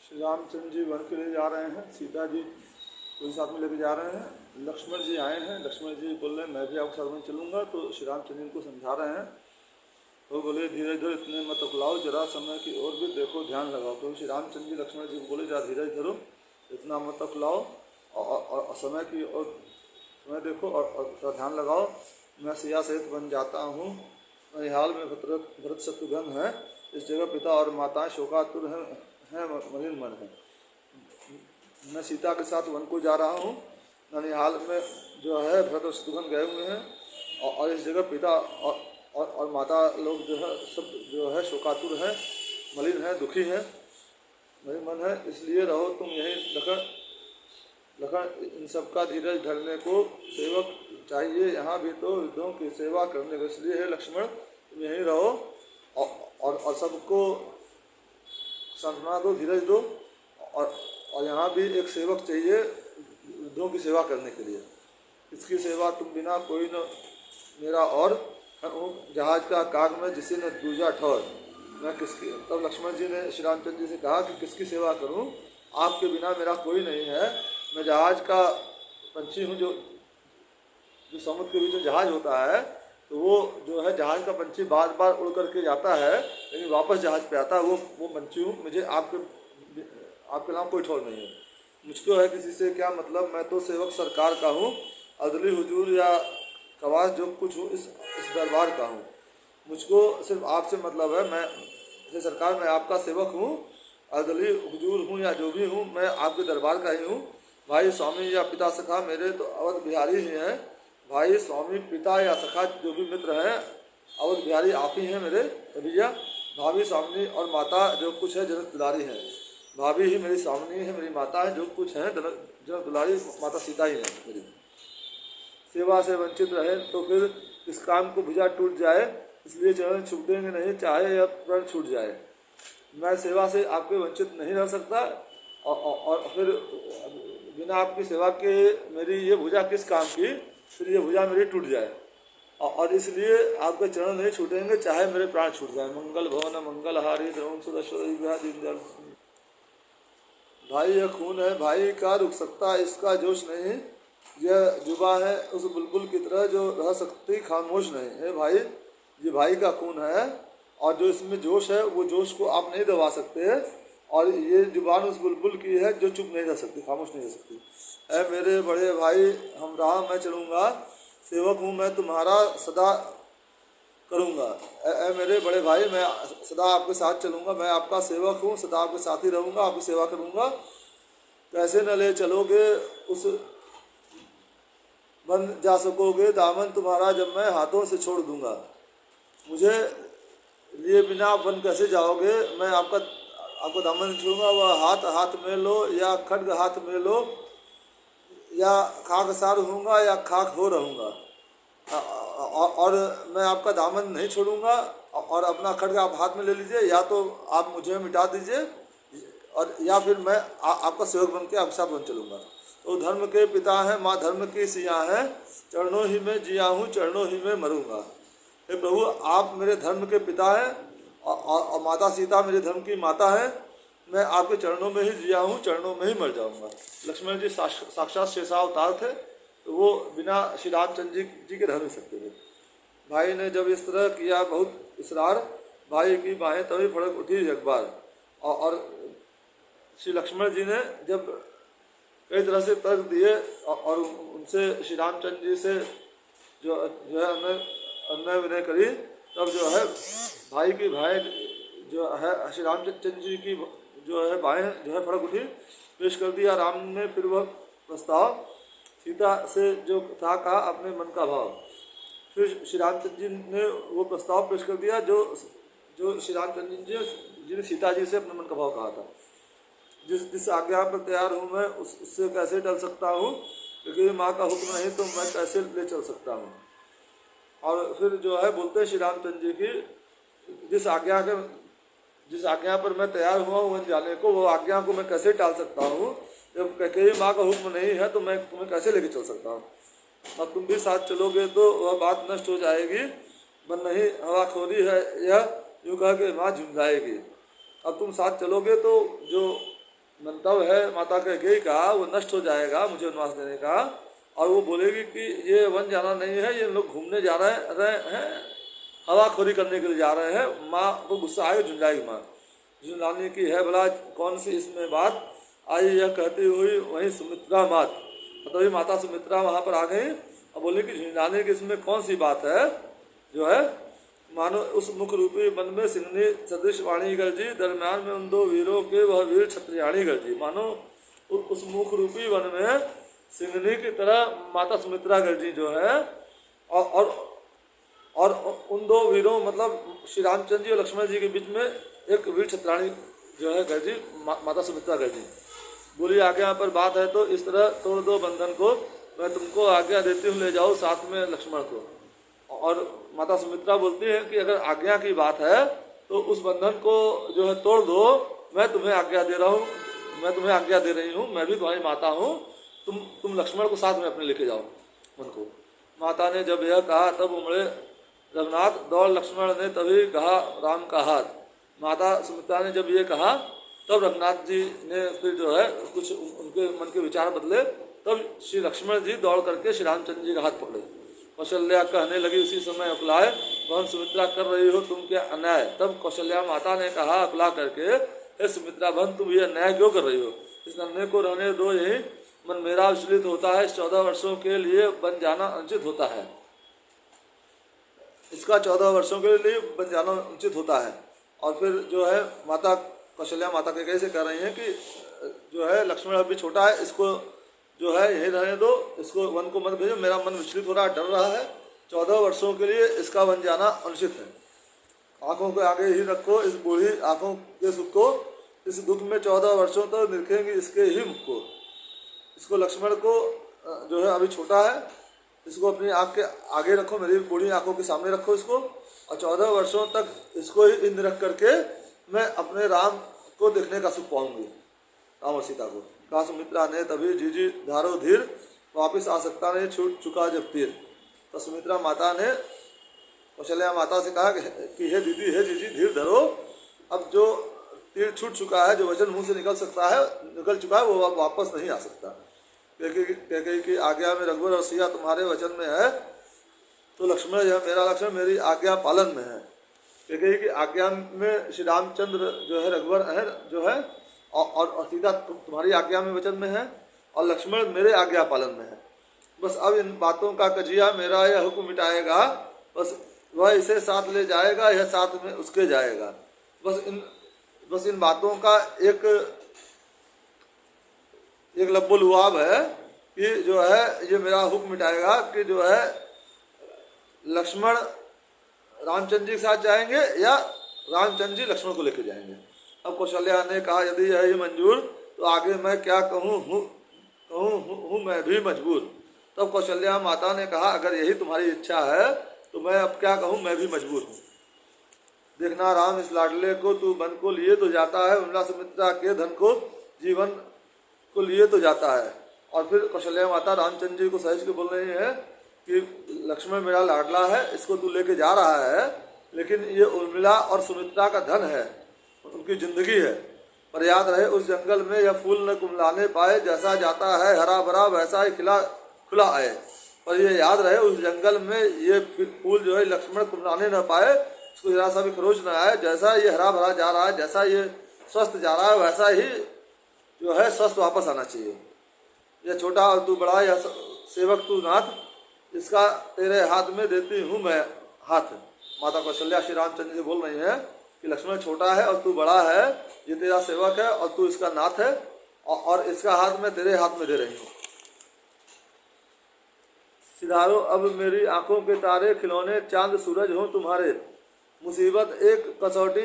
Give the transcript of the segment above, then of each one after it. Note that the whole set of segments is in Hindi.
श्री रामचंद्र जी वन के लिए जा रहे हैं, सीता जी को साथ में लेके जा रहे हैं। लक्ष्मण जी आए हैं, लक्ष्मण जी बोल रहे हैं मैं भी आपके साथ में चलूँगा। तो श्री रामचंद्र जी को समझा रहे हैं। तो बोले धीरे धीरे इतने मत उकलाओ, जरा समय की ओर भी देखो, ध्यान लगाओ। तो श्री रामचंद्र जी लक्ष्मण जी को बोले जरा धीरज धरो, इतना मत उकलाओ और समय की ओर समय देखो और थोड़ा ध्यान लगाओ। मैं सिया सहित बन जाता हूँ। हाल में भरत शत्रुघ्न है, इस जगह पिता और माताएं शोकातुर हैं मलिन मन है। मैं सीता के साथ वन को जा रहा हूँ। ननिहाल में जो है भरत और शत्रुघ्न गए हुए हैं और इस जगह पिता और माता लोग जो है सब जो है शोकातुर हैं, मलिन है, दुखी है, मलिन मन है। इसलिए रहो तुम यहीं लखन इन सबका धीरज धरने को सेवक चाहिए, यहाँ भी तो युद्धों की सेवा करने को। इसलिए है लक्ष्मण तुम यहीं रहो और सबको सांत्वना दो, धीरज दो और यहाँ भी एक सेवक चाहिए युद्धों की सेवा करने के लिए। इसकी सेवा तुम बिना कोई न मेरा और जहाज का काग में जिसे न दूजा ठौर। मैं किसकी, तब लक्ष्मण जी ने श्री रामचंद्र जी से कहा कि किसकी सेवा करूं, आपके बिना मेरा कोई नहीं है। मैं जहाज का पंछी हूँ, जो समुद्र के बीच में जहाज होता है, तो वो जो है जहाज का पंछी बार बार उड़ करके जाता है लेकिन वापस जहाज पे आता है, वो पंछी हूँ। मुझे आपके नाम कोई ठौर नहीं है। मुझको है किसी से क्या मतलब, मैं तो सेवक सरकार का हूँ। अदली हुजूर या खवास जो कुछ हूँ इस दरबार का हूँ। मुझको सिर्फ आपसे मतलब है। मैं सरकार, मैं आपका सेवक हूँ। अदली हुजूर हूँ या जो भी हूँ, मैं आपके दरबार का ही हूँ। भाई स्वामी या पिता सखा मेरे तो अवध बिहारी ही हैं। भाई स्वामी पिता या सखा जो भी मित्र हैं, अवध बिहारी आप ही हैं मेरे भैया। भाभी स्वामी और माता जो कुछ है जनक दुलारी हैं। भाभी ही मेरी स्वामी है, मेरी माता है, जो कुछ है जनक दुलारी माता सीता ही है मेरी। सेवा से वंचित रहे तो फिर इस काम को भुजा टूट जाए, इसलिए चरण छूटेंगे नहीं, चाहे यह प्रण छूट जाए। मैं सेवा से आपके वंचित नहीं रह सकता और फिर बिना आपकी सेवा के मेरी ये भुजा किस काम की, फिर ये भुजा मेरी टूट जाए। और इसलिए आपके चरण नहीं छूटेंगे, चाहे मेरे प्राण छूट जाए। मंगल भवन मंगल हारी द्रोण सुदर्शन। भाई यह खून है, भाई का रुक सकता इसका जोश नहीं। यह जुबा है उस बुलबुल की तरह जो रह सकती खामोश नहीं है। भाई ये भाई का खून है और जो इसमें जोश है वो जोश को आप नहीं दबा सकते। और ये जुबान उस बुलबुल की है जो चुप नहीं रह सकती, खामोश नहीं रह सकती। ऐ मेरे बड़े भाई हम राह मैं चलूँगा, सेवक हूँ मैं तुम्हारा सदा करूँगा। ऐ मेरे बड़े भाई मैं सदा आपके साथ चलूँगा, मैं आपका सेवक हूँ, सदा आपके साथ ही रहूँगा, आपकी सेवा करूँगा। कैसे न ले चलोगे उस बन जा सकोगे दामन तुम्हारा जब मैं हाथों से छोड़ दूँगा। मुझे लिए बिना वन कैसे जाओगे, मैं आपको दामन छूँगा। वह हाथ में लो या खड्ग हाथ में लो, या खाकसार होऊंगा या खाक हो रहूँगा। और मैं आपका दामन नहीं छोड़ूंगा और अपना खड्ग आप हाथ में ले लीजिए, या तो आप मुझे मिटा दीजिए और या फिर मैं आपका सेवक बन के आपके साथ बन चलूँगा। तो धर्म के पिता हैं, माँ धर्म की सिया हैं, चरणों ही में जिया हूँ, चरणों ही में मरूँगा। हे प्रभु आप मेरे धर्म के पिता हैं और माता सीता मेरे धर्म की माता है। मैं आपके चरणों में ही जिया हूँ, चरणों में ही मर जाऊँगा। लक्ष्मण जी साक्षात शेषावतार थे, तो वो बिना श्री रामचंद्र जी के रह नहीं सकते थे। भाई ने जब इस तरह किया बहुत इसरार, भाई की बाहें तभी फड़क उठी एक बार। और श्री लक्ष्मण जी ने जब कई तरह से तर्क दिए और उनसे श्री रामचंद्र जी से जो है अन्याय विनय करी, तब जो है भाई की बाहें जो है श्री रामचंद्र जी की जो है बाहें जो है फड़क उठी, पेश कर दिया। राम ने फिर वह प्रस्ताव सीता से जो था कहा अपने मन का भाव। फिर श्री रामचंद्र जी ने वो प्रस्ताव पेश कर दिया जो श्री रामचंद्र जी ने सीता जी से अपने मन का भाव कहा था। जिस आज्ञा पर तैयार हूँ मैं उससे कैसे टल सकता हूँ, क्योंकि माँ का हुक्म नहीं तो मैं कैसे ले चल सकता हूँ। और फिर जो है बोलते हैं श्री रामचंद्र जी की जिस आज्ञा पर मैं तैयार हुआ हूँ जाने को, वो आज्ञा को मैं कैसे टाल सकता हूँ। जब कहीं माँ का हुक्म नहीं है तो मैं तुम्हें कैसे लेके चल सकता हूँ। और तुम भी साथ चलोगे तो वह बात नष्ट हो जाएगी। बन नहीं हवाखोरी है यह, यूँ कह के माँ झुंझाएगी। अब तुम साथ चलोगे तो जो मंतव्य है माता कैकेयी का वो नष्ट हो जाएगा मुझे वनवास देने का, और वो बोलेगी कि ये वन जाना नहीं है, ये लोग घूमने जा रहे हैं, हवाखोरी करने के लिए जा रहे हैं। माँ को गुस्सा आएगा, झुंझाएगी माँ, झुंझलाने की है भला कौन सी इसमें बात आई, यह कहती हुई वहीं सुमित्रा मात, मतलब ये माता सुमित्रा वहाँ पर आ गई और बोले कि झुंझलाने की इसमें कौन सी बात है, जो है मानो उस मुख रूपी वन में सिंहनी सदृश वाणी गर्जी, दरम्यान में उन दो वीरों के वह वीर क्षत्रियाणी गर्जी। मानो उस मुख रूपी वन में सिंहनी की तरह माता सुमित्रा गर्जी जो है, और उन दो वीरों मतलब श्री रामचंद्र जी और लक्ष्मण जी के बीच में एक वीर क्षत्रियाणी जो है गर्जी, माता सुमित्रा गर्जी। बोली आज्ञा पर बात है तो इस तरह तोड़ दो बंधन को, मैं तुमको आज्ञा देती हूँ ले जाओ साथ में लक्ष्मण को। और माता सुमित्रा बोलती है कि अगर आज्ञा की बात है तो उस बंधन को जो है तोड़ दो, मैं तुम्हें आज्ञा दे रहा हूँ, मैं तुम्हें आज्ञा दे रही हूँ, मैं भी तुम्हारी माता हूँ, तुम लक्ष्मण को साथ में अपने लेके जाओ उनको। माता ने जब यह कहा तब उमड़े रघुनाथ, दौड़ लक्ष्मण ने तभी कहा राम का हाथ। माता सुमित्रा ने जब ये कहा तब रघुनाथ जी ने फिर जो है कुछ उनके मन के विचार बदले, तब श्री लक्ष्मण जी दौड़ करके श्री रामचंद्र जी का हाथ पकड़े। कौशल्या कहने लगी उसी समय अकुलाए, बहन सुमित्रा कर रही हो तुम क्या अन्याय। तब कौशल्या माता ने कहा अकुला करके, हे सुमित्रा बहन तुम ये अन्याय क्यों कर रही हो, इस नन्हे को रहने दो, यही मन मेरा विचलित होता है, 14 वर्षों के लिए बन जाना अनुचित होता है, इसका 14 वर्षों के लिए बन जाना अनुचित होता है। और फिर जो है माता कौशल्या माता के कैसे कह रही हैं कि जो है लक्ष्मण अभी छोटा है, इसको जो है यही रहने दो, इसको वन को मत भेजो, मेरा मन विचलित हो रहा है, डर रहा है, 14 वर्षों के लिए इसका वन जाना अनुचित है। आँखों के आगे ही रखो इस बूढ़ी आँखों के सुख को, इस दुख में 14 वर्षों तक तो निरखेंगे इसके ही मुख को। इसको लक्ष्मण को जो है अभी छोटा है, इसको अपनी आँख के आगे रखो, मेरी बूढ़ी आँखों के सामने रखो इसको, और 14 वर्षों तक इसको ही निरख करके मैं अपने राम को देखने का सुख पाऊंगी, राम और सीता को। कहा सुमित्रा ने तभी जीजी धारो धीर, वापिस आ सकता नहीं छूट चुका जब तीर। तो सुमित्रा माता ने कौशल्या माता से कहा कि हे दीदी हे जीजी धीर धरो, अब जो तीर छूट चुका है, जो वचन मुंह से निकल चुका है वो वापस नहीं आ सकता। कैकेयी की आज्ञा में रघुवर और सिया तुम्हारे वचन में है, तो लक्ष्मण यह मेरा लक्ष्मण मेरी आज्ञा पालन में है। कैकेयी की आज्ञा में श्री रामचंद्र जो है रघुवर है जो है, और सीता तुम्हारी आज्ञा में वचन में है, और लक्ष्मण मेरे आज्ञा पालन में है। बस अब इन बातों का कजिया मेरा यह हुक्म मिटाएगा, बस वह इसे साथ ले जाएगा, यह साथ में उसके जाएगा। बस इन बातों का एक लब्बो लुआब है कि जो है ये मेरा हुक्म मिटाएगा कि जो है लक्ष्मण रामचंद्र जी के साथ जाएंगे या रामचंद्र जी लक्ष्मण को लेकर जाएंगे। अब कौशल्या ने कहा यदि यह मंजूर तो आगे मैं क्या कहूँ हूँ मैं भी मजबूर। तब कौशल्या माता ने कहा अगर यही तुम्हारी इच्छा है तो मैं अब क्या कहूँ, मैं भी मजबूर हूँ। देखना राम इस लाडले को तू वन को लिए तो जाता है, उर्मिला सुमित्रा के धन को जीवन को लिए तो जाता है। और फिर कौशल्या माता रामचंद्र जी को सहज के बोल रही है कि लक्ष्मण मेरा लाडला है, इसको तू लेके जा रहा है, लेकिन ये उर्मिला और सुमित्रा का धन है, उनकी जिंदगी है। पर याद रहे उस जंगल में यह फूल न कुमलाने पाए, जैसा जाता है हरा भरा वैसा ही खुला आए। पर ये याद रहे उस जंगल में ये फूल जो है लक्ष्मण कुमलाने न पाए, उसको जरा सा भी खरोच न आए, जैसा ये हरा भरा जा रहा है, जैसा ये स्वस्थ जा रहा है, वैसा ही जो है स्वस्थ वापस आना चाहिए। यह छोटा और तू बड़ा, यह सेवक तू नाथ, इसका तेरे हाथ में देती हूँ मैं हाथ। माता कौशल्या श्री रामचंद्र जी बोल रही है कि लक्ष्मण छोटा है और तू बड़ा है, ये तेरा सेवक है और तू इसका नाथ है, और इसका हाथ मैं तेरे हाथ में दे रही हूँ। सिधारो अब मेरी आंखों के तारे, खिलौने चांद सूरज हो तुम्हारे। मुसीबत एक कसौटी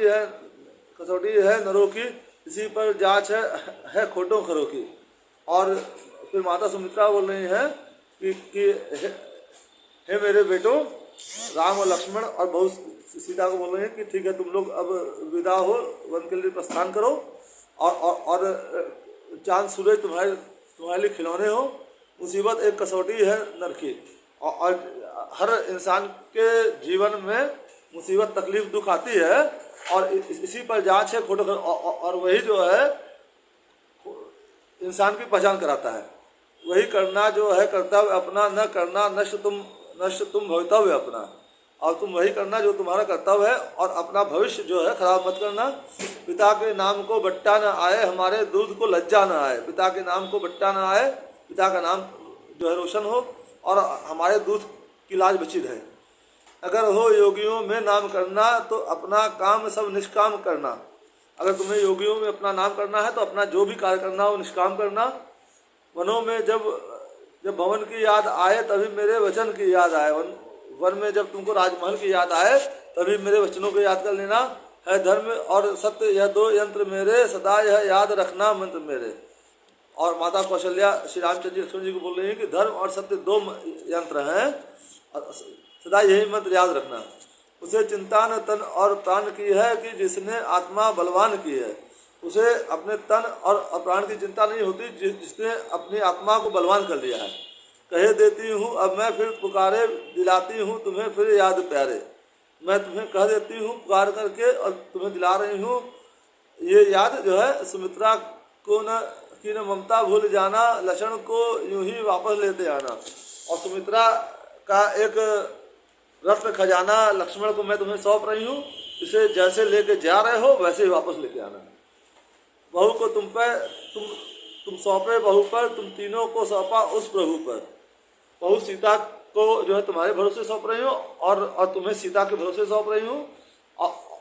है नरों की, इसी पर जांच है खोटों खरों की। और फिर माता सुमित्रा बोल रही हैं कि हे मेरे बेटों राम और लक्ष्मण, और बहुत सीता को बोल रहे हैं कि ठीक है तुम लोग अब विदा हो, वन के लिए प्रस्थान करो, और चांद सूरज तुम्हारे लिए खिलौने हो। मुसीबत एक कसौटी है नर की, और हर इंसान के जीवन में मुसीबत तकलीफ दुख आती है, और इसी पर जांच है खोटो, और वही जो है इंसान की पहचान कराता है। वही करना जो है कर्तव्य अपना, न करना नष्ट तुम भवितव्य अपना। और तुम वही करना जो तुम्हारा कर्तव्य है, और अपना भविष्य जो है खराब मत करना। पिता के नाम को बट्टा न आए, हमारे दूध को लज्जा न आए। पिता के नाम को बट्टा न आए, पिता का नाम जो है रोशन हो और हमारे दूध की लाज बची रहे। अगर हो योगियों में नाम करना तो अपना काम सब निष्काम करना। अगर तुम्हें योगियों में अपना नाम करना है तो अपना जो भी कार्य करना हो निष्काम करना। वनों में जब भवन की याद आए तभी मेरे वचन की याद आए। वन में जब तुमको राजमहल की याद आए तभी मेरे वचनों को याद कर लेना। है धर्म और सत्य यह दो यंत्र मेरे, सदा यह याद रखना मंत्र मेरे। और माता कौशल्या श्री रामचंद्र जी लक्ष्मण जी को बोल रही है कि धर्म और सत्य दो यंत्र हैं, सदा यही मंत्र याद रखना। उसे चिंता न तन और प्राण की है कि जिसने आत्मा बलवान की है। उसे अपने तन और प्राण की चिंता नहीं होती जिसने अपनी आत्मा को बलवान कर लिया है। कहे देती हूँ अब मैं फिर पुकारे, दिलाती हूँ तुम्हें फिर याद प्यारे। मैं तुम्हें कह देती हूँ पुकार करके और तुम्हें दिला रही हूँ ये याद जो है। सुमित्रा को न ममता भूल जाना, लक्षण को यूं ही वापस लेते आना। और सुमित्रा का एक रत्न खजाना लक्ष्मण को मैं तुम्हें सौंप रही हूँ, इसे जैसे लेके जा रहे हो वैसे ही वापस लेके आना। बहू को तुम सौंपे बहू पर, तुम तीनों को सौंपा उस प्रभु पर। बहू सीता को जो है तुम्हारे भरोसे सौंप रही हूँ और तुम्हें सीता के भरोसे सौंप रही हूँ,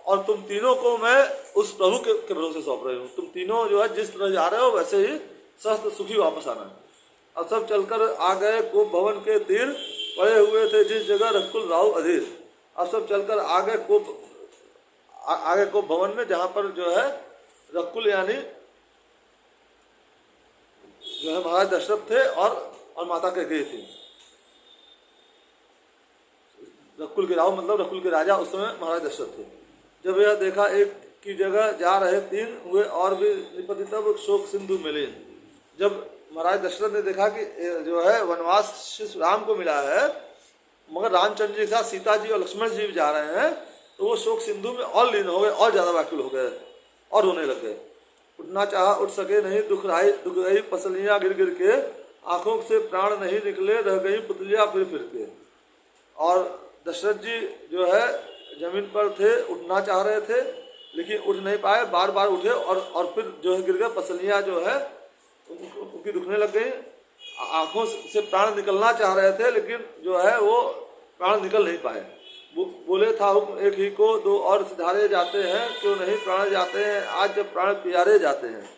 और तुम तीनों को मैं उस प्रभु के भरोसे सौंप रही हूँ। तुम तीनों जो है जिस तरह जा रहे हो वैसे ही स्वस्थ सुखी वापस आना। अब सब चलकर आ गए कोप भवन के तीर, पड़े हुए थे जिस जगह रघुकुल राव अधीर। अब सब चलकर आगे कोप भवन में, जहाँ पर जो है रघुकुल यानी जो है महाराज दशरथ थे और माता कैकेयी थी। रघुकुल के राव मतलब रघुकुल के राजा उस समय महाराज दशरथ थे। जब यह देखा एक की जगह जा रहे तीन, हुए और भी निपति तब शोक सिंधु मिले। जब महाराज दशरथ ने देखा कि जो है वनवास श्री राम को मिला है, मगर रामचंद्र जी के साथ सीता जी और लक्ष्मण जी भी जा रहे हैं, तो वो शोक सिंधु में और लीन हो गए और ज़्यादा व्याकुल हो गए और रोने लग गए। उठना चाहा उठ सके नहीं, दुख रही पसलियाँ गिर गिर के, आंखों से प्राण नहीं निकले, रह गई पुतलियाँ फिर फिर के। और दशरथ जी जो है जमीन पर थे, उठना चाह रहे थे लेकिन उठ नहीं पाए, बार बार उठे और फिर जो है गिर गए। पसलियाँ जो है उनकी दुखने लग गई, आंखों से प्राण निकलना चाह रहे थे लेकिन जो है वो प्राण निकल नहीं पाए। बोले था हुक्म एक ही को, दो और सिधारे जाते हैं, क्यों नहीं प्राण जाते हैं आज जब प्राण प्यारे जाते हैं।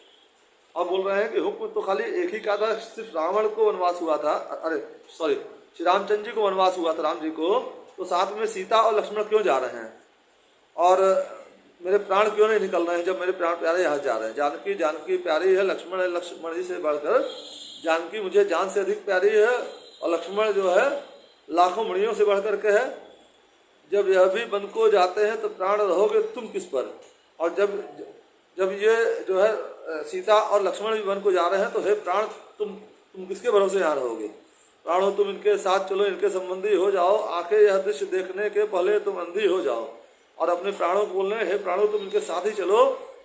अब बोल रहे हैं कि हुक्म तो खाली एक ही का था, सिर्फ रावण को वनवास हुआ था, अरे सॉरी श्री रामचंद्र जी को वनवास हुआ था राम जी को, तो साथ में सीता और लक्ष्मण क्यों जा रहे हैं और मेरे प्राण क्यों नहीं निकल रहे हैं जब मेरे प्राण प्यारे यहाँ जा रहे हैं। जानकी जानकी प्यारी है, लक्ष्मण है लक्ष्मण जी से बढ़कर, जानकी मुझे जान से अधिक प्यारी है और लक्ष्मण जो है लाखों मणियों से बढ़ कर के है। जब यह भी वन को जाते हैं तो प्राण रहोगे तुम किस पर। और जब ये जो है सीता और लक्ष्मण भी वन को जा रहे हैं तो हे प्राण तुम किसके भरोसे यहाँ रहोगे। प्राणों तुम इनके साथ चलो, इनके संबंधी हो जाओ, आंखें यह दृश्य देखने के पहले तुम अंधी हो जाओ। और अपने प्राणों को बोलने हे प्राणों तुम इनके साथ ही चलो,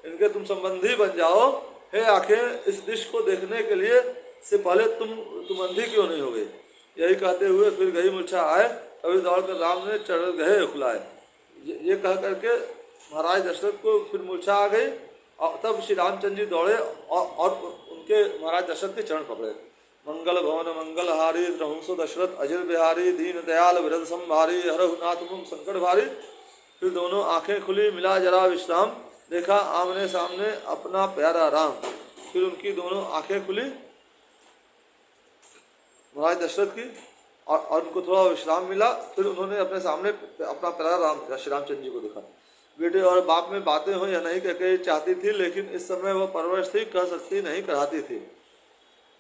इनके तुम संबंधी बन जाओ। हे आंखें इस दृश्य को देखने के लिए से पहले तुम अंधी क्यों नहीं हो गए। यही कहते हुए फिर गई मूर्छा आए, तभी दौड़कर राम ने चढ़ गए खुलाए। ये कह करके महाराज दशरथ को फिर मूर्छा आ गई और तब श्री रामचंद्र जी दौड़े और उनके महाराज दशरथ के चरण पकड़े। मंगल भवन मंगल हारी, रहंसो दशरथ अजिर बिहारी, दीन दयाल विरद संभारी, हरहु नाथ तुम संकट भारी। फिर दोनों आंखें खुली, मिला जरा विश्राम, देखा आमने सामने अपना प्यारा राम। फिर उनकी दोनों आंखें खुली महाराज दशरथ की और उनको थोड़ा विश्राम मिला। फिर उन्होंने अपने सामने अपना प्यारा राम श्री रामचंद्र जी को देखा। बेटे और बाप में बातें हो या नहीं कह चाहती थी, लेकिन इस समय वह परवश थी, कह सकती नहीं कराती थी।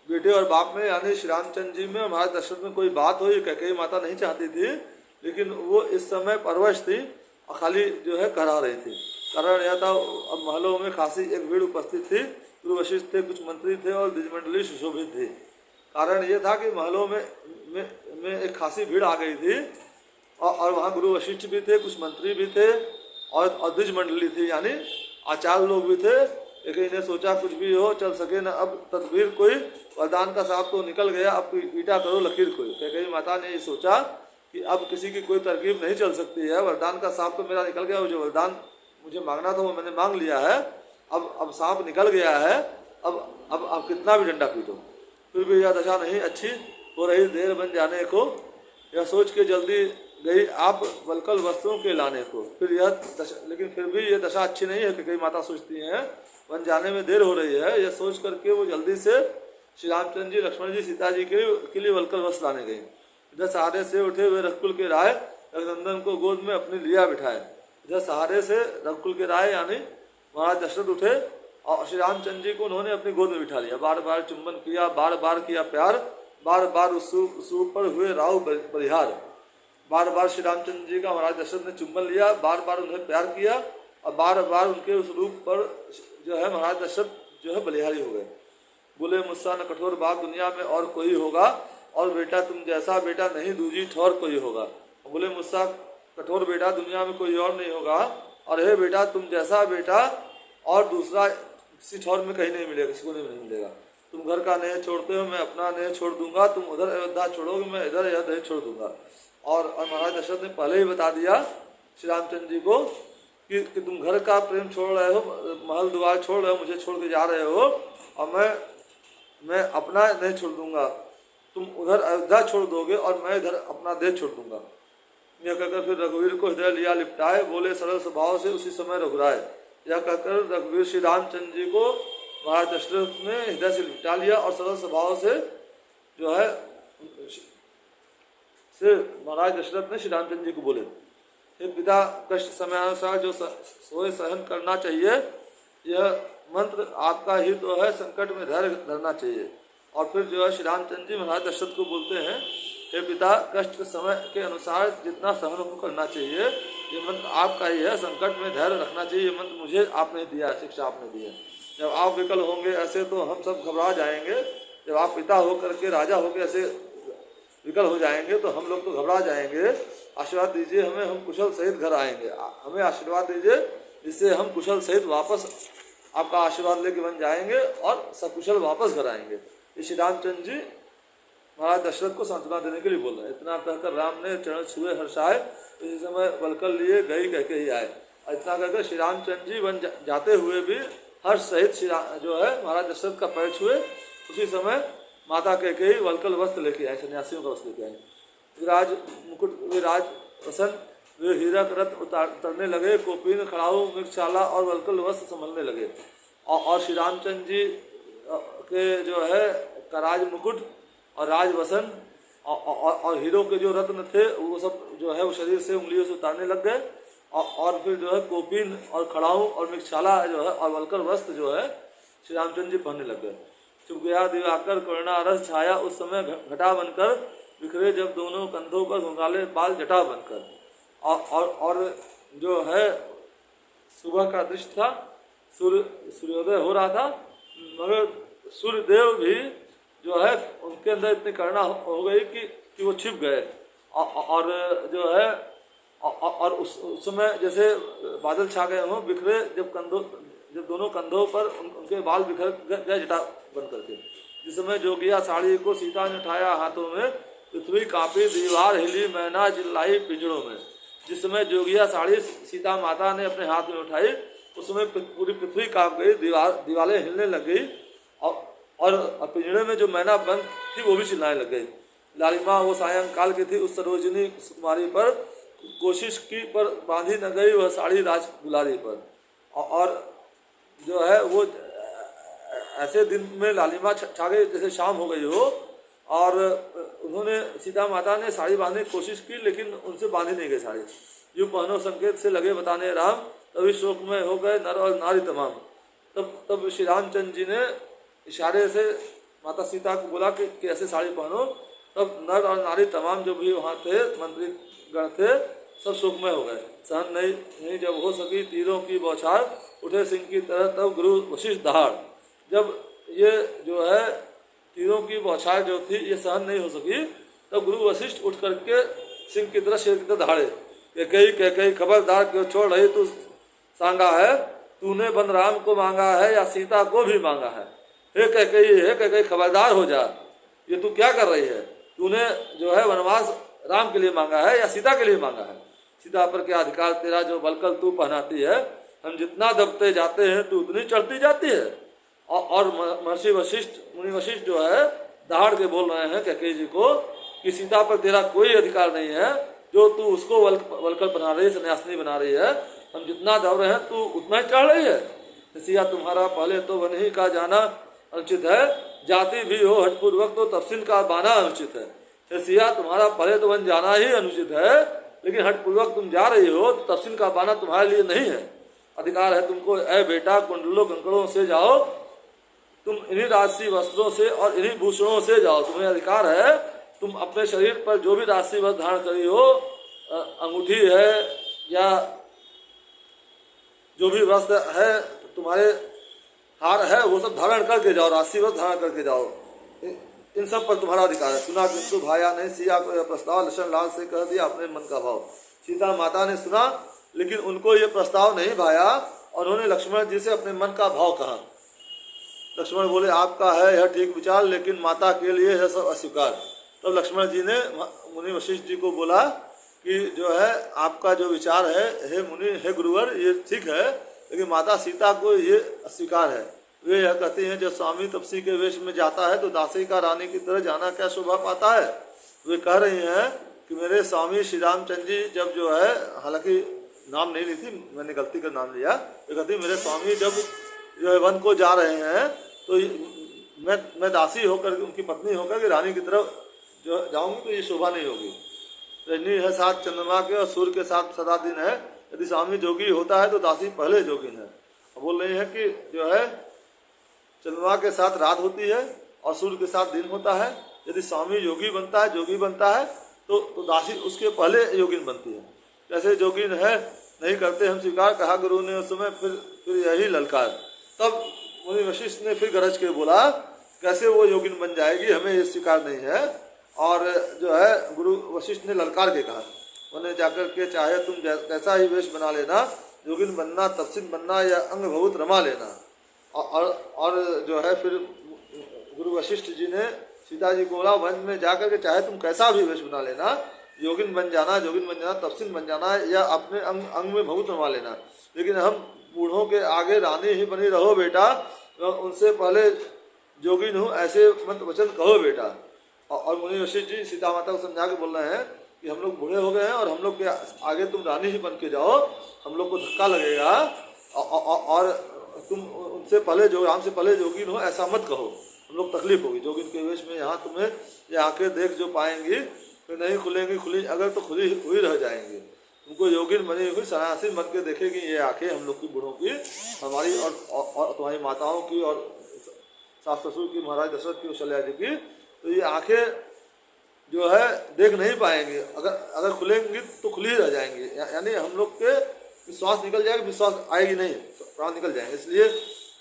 बेटे और बाप में यानी श्री रामचंद्र जी में महाराज दशरथ में कोई बात हो ये कैकेयी माता नहीं चाहती थी, लेकिन वो इस समय परवश थी और खाली जो है करा रही थी। कारण यह था अब महलों में खासी एक भीड़ उपस्थित थी, गुरु वशिष्ठ थे, कुछ मंत्री थे और द्विजमंडली सुशोभित थी। कारण ये था कि महलों में एक खासी भीड़ आ गई थी और वहाँ गुरु वशिष्ठ भी थे, कुछ मंत्री भी थे और द्विज मंडली थी यानी आचार्य लोग भी थे। कैकेयी ने सोचा कुछ भी हो चल सके न अब तदबीर कोई, वरदान का सांप तो निकल गया अब पीटा करो लकीर कोई। कैकेयी माता ने ये सोचा कि अब किसी की कोई तरकीब नहीं चल सकती है, वरदान का सांप तो मेरा निकल गया, वो जो वरदान मुझे मांगना था वो मैंने मांग लिया है, अब सांप निकल गया है, अब कितना भी डंडा पीटो फिर भी यह दशा नहीं अच्छी हो रही देर बन जाने को। यह सोच के जल्दी गई आप वलकल वस्तुओं के लाने को। फिर यह लेकिन फिर भी यह दशा अच्छी नहीं है कि कई माता सोचती हैं बन जाने में देर हो रही है। यह सोच करके वो जल्दी से श्री रामचंद्र जी, लक्ष्मण जी, सीता जी के लिए वलकल वस्त्र लाने गई। इधर सहारे से उठे हुए रघुकुल के राय रघुनंदन को गोद में अपनी लिया बिठाए। इधर सहारे से रघुकुल के राय यानी महाराज दशरथ उठे और श्री रामचंद्र जी को उन्होंने अपनी गोद में बिठा लिया। बार बार चुंबन किया, बार बार किया प्यार, बार बार उस पर हुए राव परिहार। बार बार श्री रामचंद्र जी का महाराज दशरथ ने चुंबन लिया, बार बार उन्हें प्यार किया और बार बार उनके उस रूप पर जो है महाराज दशरथ जो है बलिहारी हो गए। बोले मुझसा न कठोर बाप दुनिया में और कोई होगा, और बेटा तुम जैसा बेटा नहीं दूजी ठौर कोई होगा। बोले मुझसा कठोर बेटा दुनिया में कोई और नहीं होगा, और हे बेटा तुम जैसा बेटा और दूसरा किसी ठौर में कहीं नहीं मिलेगा, किसी को नहीं मिलेगा। तुम घर का नेह छोड़ते हो, मैं अपना नेह छोड़ दूंगा, तुम उधर अयोध्या छोड़ोगे, मैं इधर अयोध्या छोड़ दूंगा। और महाराज दशरथ ने पहले ही बता दिया श्री रामचंद्र जी को कि तुम घर का प्रेम छोड़ रहे हो, महल द्वार छोड़ रहे हो, मुझे छोड़ के जा रहे हो, और मैं अपना नहीं छोड़ दूंगा, तुम उधर अयोध्या छोड़ दोगे और मैं इधर अपना देश छोड़ दूंगा। यह कहकर फिर रघुवीर को हृदय लिया लिपटाए, बोले सरल स्वभाव से उसी समय रघुराए। यह कहकर रघुवीर श्री रामचंद्र जी को महाराज दशरथ ने हृदय से लिपटा लिया और सरल स्वभाव से जो है महाराज दशरथ ने श्री रामचंद्र जी को बोले, हे पिता कष्ट समयानुसार जो सोए सहन करना चाहिए, यह मंत्र आपका ही तो है, संकट में धैर्य धरना चाहिए। और फिर जो है श्री रामचंद्र जी महाराज दशरथ को बोलते हैं, हे पिता कष्ट समय के अनुसार जितना सहन हो करना चाहिए, ये मंत्र आपका ही है, संकट में धैर्य रखना चाहिए, ये मंत्र मुझे आपने दिया, शिक्षा आपने दी है। जब आप विकल होंगे ऐसे तो हम सब घबरा जाएंगे, जब आप पिता होकर के राजा होकर ऐसे विकल हो जाएंगे तो हम लोग तो घबरा जाएंगे। आशीर्वाद दीजिए हमें, हम कुशल सहित घर आएंगे, हमें आशीर्वाद दीजिए जिससे हम कुशल सहित वापस आपका आशीर्वाद लेके बन जाएंगे और सकुशल वापस घर आएंगे। श्री रामचंद्र जी महाराज दशरथ को सांत्वना देने के लिए बोल रहे हैं। इतना कहकर राम ने चरण छुए हर्षाए, इसी समय वलकल लिए गई कह के ही आए। इतना कहकर श्री रामचंद्र जी वन जाते हुए भी हर्ष सहित जो है महाराज दशरथ का पैर छुए। उसी समय माता कैकेयी वलकल वस्त्र लेके आए, सन्यासियों का वस्त्र लेके आए। विराज मुकुट विराज वसन वे हीरक रत्न उतरने लगे, कोपीन खड़ाऊ मृगशाला और वलकल वस्त्र संभलने लगे। और श्री रामचंद्र जी के जो है कराज मुकुट और राजवसन और हीरो के जो रत्न थे वो सब जो है वो शरीर से उंगलियों से उतारने लग गए। और फिर जो है कोपीन और खड़ाऊ और मृगशाला जो है और वलकर वस्त्र जो है श्री रामचंद्र जी पहनने लग गए। चुप गया दिवाकर करुणा रस छाया, उस समय घटा बनकर बिखरे जब दोनों कंधों पर घुंघराले बाल जटा बनकर। और जो है सुबह का दृश्य था, सूर्योदय हो रहा था, मगर सूर्यदेव भी जो है उनके अंदर इतनी करुणा हो गई कि वो छिप गए। और जो है और उस समय जैसे बादल छा गए हों, बिखरे जब दोनों कंधों पर उनके बाल बिखर गए जटा बन करके। जिस समय जोगिया साड़ी को सीता ने उठाया हाथों में, पृथ्वी कांपी दीवार हिली मैना चिल्लाई पिंजड़ों में। जिस समय जोगिया साड़ी सीता माता ने अपने हाथ में उठाई, उस समय पूरी पृथ्वी कांप गई, दीवारें हिलने लग गई और पिंजड़े में जो मैना बंद थी वो भी चिल्लाने लग गई। लालिमा वो सायंकाल की थी, उस सरोजिनी सुकुमारी पर कोशिश की पर बांधी न गई वह साड़ी राज दुलारी पर। और जो है वो ऐसे दिन में लालिमा छा गई जैसे शाम हो गई हो। और उन्होंने सीता माता ने साड़ी बांधने की कोशिश की लेकिन उनसे बांधी नहीं गई साड़ी। यूँ पहनो संकेत से लगे बताने राम, तभी शोक में हो गए नर और नारी तमाम। तब श्री रामचंद्र जी ने इशारे से माता सीता को बोला कि ऐसे साड़ी पहनो। तब नर और नारी तमाम जो भी वहाँ थे मंत्री गण थे सब शोकमय हो गए। सहन नहीं जब हो सकी तीरों की बौछार, उठे सिंह की तरह तब गुरु वशिष्ठ दहाड़। जब ये जो है तीरों की बौछार जो थी ये सहन नहीं हो सकी, तब गुरु वशिष्ठ उठ करके सिंह की तरह शेर की तरह दहाड़े। कैकेयी खबरदार क्यों छोड़ रही तू सांगा है, तूने बलराम को मांगा है या सीता को भी मांगा है? हे कैकेयी खबरदार हो जा, ये तू क्या कर रही है? तूने जो है वनवास राम के लिए मांगा है या सीता के लिए मांगा है? सीता पर क्या अधिकार तेरा जो बलकल तू पहनाती है? हम जितना दबते जाते हैं तू उतनी चढ़ती जाती है। और महर्षि वशिष्ठ, मुनि वशिष्ठ जो है दहाड़ के बोल रहे हैं कैकेयी जी को कि सीता पर तेरा कोई अधिकार नहीं है, जो तू उसको वलकल बना रही है, सन्यासिनी बना रही है। हम जितना दब रहे हैं तू उतना ही चढ़ रही है। सिया तुम्हारा पहले तो वन ही का जाना अनुचित है, जाति भी हो हठपूर्वक तो तपसिन का बाना अनुचित है। सिया तुम्हारा पहले तो वन जाना ही अनुचित है, लेकिन हठपूर्वक तुम जा रही हो तो तपसिन का बाना तुम्हारे लिए नहीं है। अधिकार है तुमको ऐ बेटा कुंडलों कंकड़ों से जाओ, तुम इन्हीं राशि वस्त्रों से और इन्हीं भूषणों से जाओ। तुम्हें अधिकार है, तुम अपने शरीर पर जो भी राशि वस्त्र धारण करी हो, अंगूठी है या जो भी वस्त्र है, तुम्हारे हार है, वो सब धारण करके जाओ, राशि वस्त्र धारण करके जाओ। इन सब पर तुम्हारा अधिकार है। सुना किंतु भाया ने सिया को यह प्रस्ताव लक्ष्मण लाल से कह दिया अपने मन का भाव। सीता माता ने सुना, लेकिन उनको ये प्रस्ताव नहीं भाया और उन्होंने लक्ष्मण जी से अपने मन का भाव कहा। लक्ष्मण बोले आपका है यह ठीक विचार, लेकिन माता के लिए यह सब अस्वीकार। तब लक्ष्मण जी ने मुनि वशिष्ठ जी को बोला कि जो है आपका जो विचार है हे मुनि, हे गुरुवर, ये ठीक है, लेकिन माता सीता को ये अस्वीकार है। वे यह कहती हैं जब स्वामी तपसी के वेश में जाता है तो दासी का रानी की तरह जाना क्या शोभा पाता है। वे कह रही हैं कि मेरे स्वामी श्री रामचंद्र जी जब जो है, हालांकि नाम नहीं ली थी, मैंने गलती कर नाम लिया, वे कहती मेरे स्वामी जब जो है वन को जा रहे हैं तो मैं दासी होकर उनकी पत्नी होकर के रानी की तरफ जो जाऊंगी तो ये शोभा नहीं होगी। रजनी है साथ चंद्रमा के और सूर्य के साथ सदा दिन है, यदि स्वामी जोगी होता है तो दासी पहले जोगिन है। बोल रही है कि जो है चंद्रमा के साथ रात होती है और सूर्य के साथ दिन होता है। यदि स्वामी योगी बनता है, जोगी बनता है तो दासी उसके पहले योगिन बनती है। जैसे जोगिन है नहीं करते हम स्वीकार, कहा गुरु ने उस समय, फिर यही ललकार। तब मुनि वशिष्ठ ने फिर गरज के बोला कैसे वो योगिन बन जाएगी, हमें ये स्वीकार नहीं है। और जो है गुरु वशिष्ठ ने ललकार के कहा, उन्हें जाकर के चाहे तुम कैसा ही वेश बना लेना, योगिन बनना, तपसिन बनना या अंग बहुत रमा लेना। और जो है फिर गुरु वशिष्ठ जी ने सीता जी को बोला वन में जाकर के चाहे तुम कैसा भी वेश बना लेना, योगिन बन जाना, तपसिन बन जाना या अपने अंग में बहुत रमा लेना, लेकिन हम बूढ़ों के आगे रानी ही बनी रहो बेटा, उनसे पहले जोगिन हूँ ऐसे मत वचन कहो बेटा। और मुनि वशिष्ठ जी सीता माता को समझा के बोल रहे हैं कि हम लोग बूढ़े हो गए हैं और हम लोग के आगे तुम रानी ही बन के जाओ, हम लोग को धक्का लगेगा और तुम उनसे पहले जो हमसे पहले जोगिन हो ऐसा मत कहो, हम लोग तकलीफ होगी। जोगिन के वेश में यहाँ तुम्हें ये आंखें देख जो पाएंगी फिर नहीं खुलेंगी, खुली अगर तो खुली हुई रह जाएंगी। उनको योगिन बनी हुई सन्यासी बन के देखेगी ये आंखें हम लोग की बूढ़ों की, हमारी और तुम्हारी माताओं की और सास ससुर की, महाराज दशरथ की, कौशल्या जी की, तो ये आंखें जो है देख नहीं पाएंगे। अगर खुलेंगी तो खुली रह जाएंगी, यानी हम लोग के विश्वास निकल जाएगा, विश्वास आएगी नहीं, प्राण निकल जाएंगे। इसलिए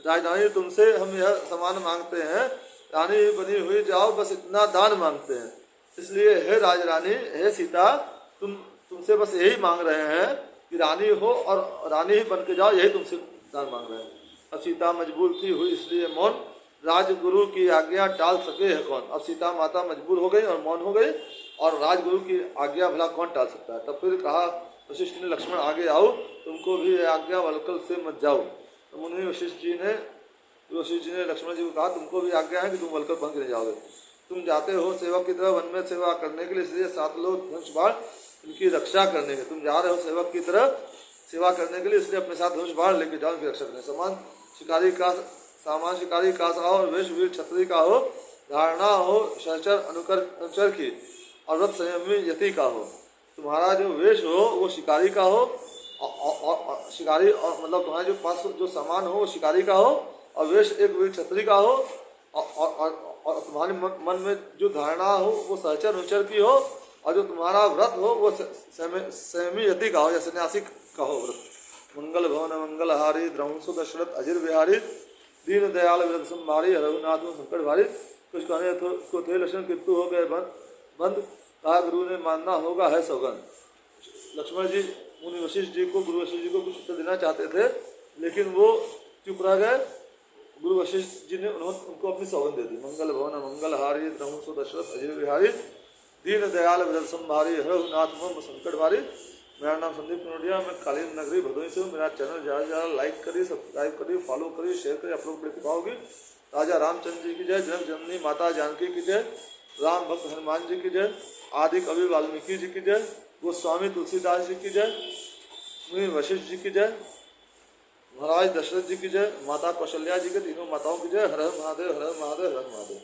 राजरानी तुमसे हम यह सामान मांगते हैं, रानी बनी हुई जाओ, बस इतना दान मांगते हैं। इसलिए हे राजरानी, हे सीता, तुमसे बस यही मांग रहे हैं कि रानी हो और रानी ही बन के जाओ, यही तुमसे दान मांग रहे हैं। अब सीता मजबूर थी हुई इसलिए मौन, राजगुरु की आज्ञा टाल सके है कौन। अब सीता माता मजबूर हो गई और मौन हो गई, और राजगुरु की आज्ञा भला कौन टाल सकता है। तब फिर कहा वशिष्ठ ने लक्ष्मण आगे आओ, तुमको भी आज्ञा वलकल से मत जाओ। तो मुनि वशिष्ठ जी ने लक्ष्मण जी को कहा तुमको भी आज्ञा है कि तुम वलकल बन के नहीं जाओगे, तुम जाते हो सेवक की तरह वन में सेवा करने के लिए, इसलिए 7 लोग धनुष बाण इनकी रक्षा करने के, तुम जा रहे हो सेवक की तरह सेवा करने के लिए, इसलिए अपने साथ धनुष बाण लेके जाओ, इनकी रक्षा करने। सामान शिकारी का सा हो, वेश वीर क्षत्रिय का हो, धारणा हो सहचर अनुचर की, और व्रत संयमी यति का हो। तुम्हारा जो वेश हो वो शिकारी का हो, और शिकारी और मतलब तुम्हारा जो पास जो सामान हो वो शिकारी का हो, और वेश एक वीर क्षत्रिय का हो, और तुम्हारे मन में जो धारणा हो वो सहचर अनुचर की हो, और जो तुम्हारा व्रत हो वो संयमी यति का हो या सन्यासी का हो व्रत। मंगल भवन मंगल हारी, द्रंसु दशरथ अजिर बिहारी, दीन दयाल व्रत संभारी, रघुनाथ संकट भारी। कुछ कहने को थे लक्षण किंतु हो गए बंद, कहा गुरु ने मानना होगा है सौगंध। लक्ष्मण जी मुनि वशिष्ठ जी को, गुरु वशिष्ठ जी को कुछ उत्तर देना चाहते थे, लेकिन वो चुप रह गए। गुरु वशिष्ठ जी ने उनको अपनी सौगंध दे दी। मंगल भवन मंगल हारी द्रहु सो दशरथ अजय विहारी दीन दयाल विदल संभारी हरहु नाथ मम संकट भारी। मेरा नाम संदीप कनोडिया, मैं कालीन नगरी भदोही से हूँ। मेरा चैनल ज़्यादा से ज़्यादा लाइक करिए, सब्सक्राइब करिए, फॉलो करिए, शेयर करिए। आप लोग बड़ी कृपा होगी। राजा रामचंद्र जी की जय, जनक जननी माता जानकी की जय, राम भक्त हनुमान जी की जय, आदि कवि वाल्मीकि जी की जय, गोस्वामी तुलसीदास जी की जय, मुनि वशिष्ठ जी की जय, महाराज दशरथ जी की जय, माता कौशल्या जी के तीनों माताओं की जय। हर हर महादेव, हर हर महादेव, हर हर महादेव।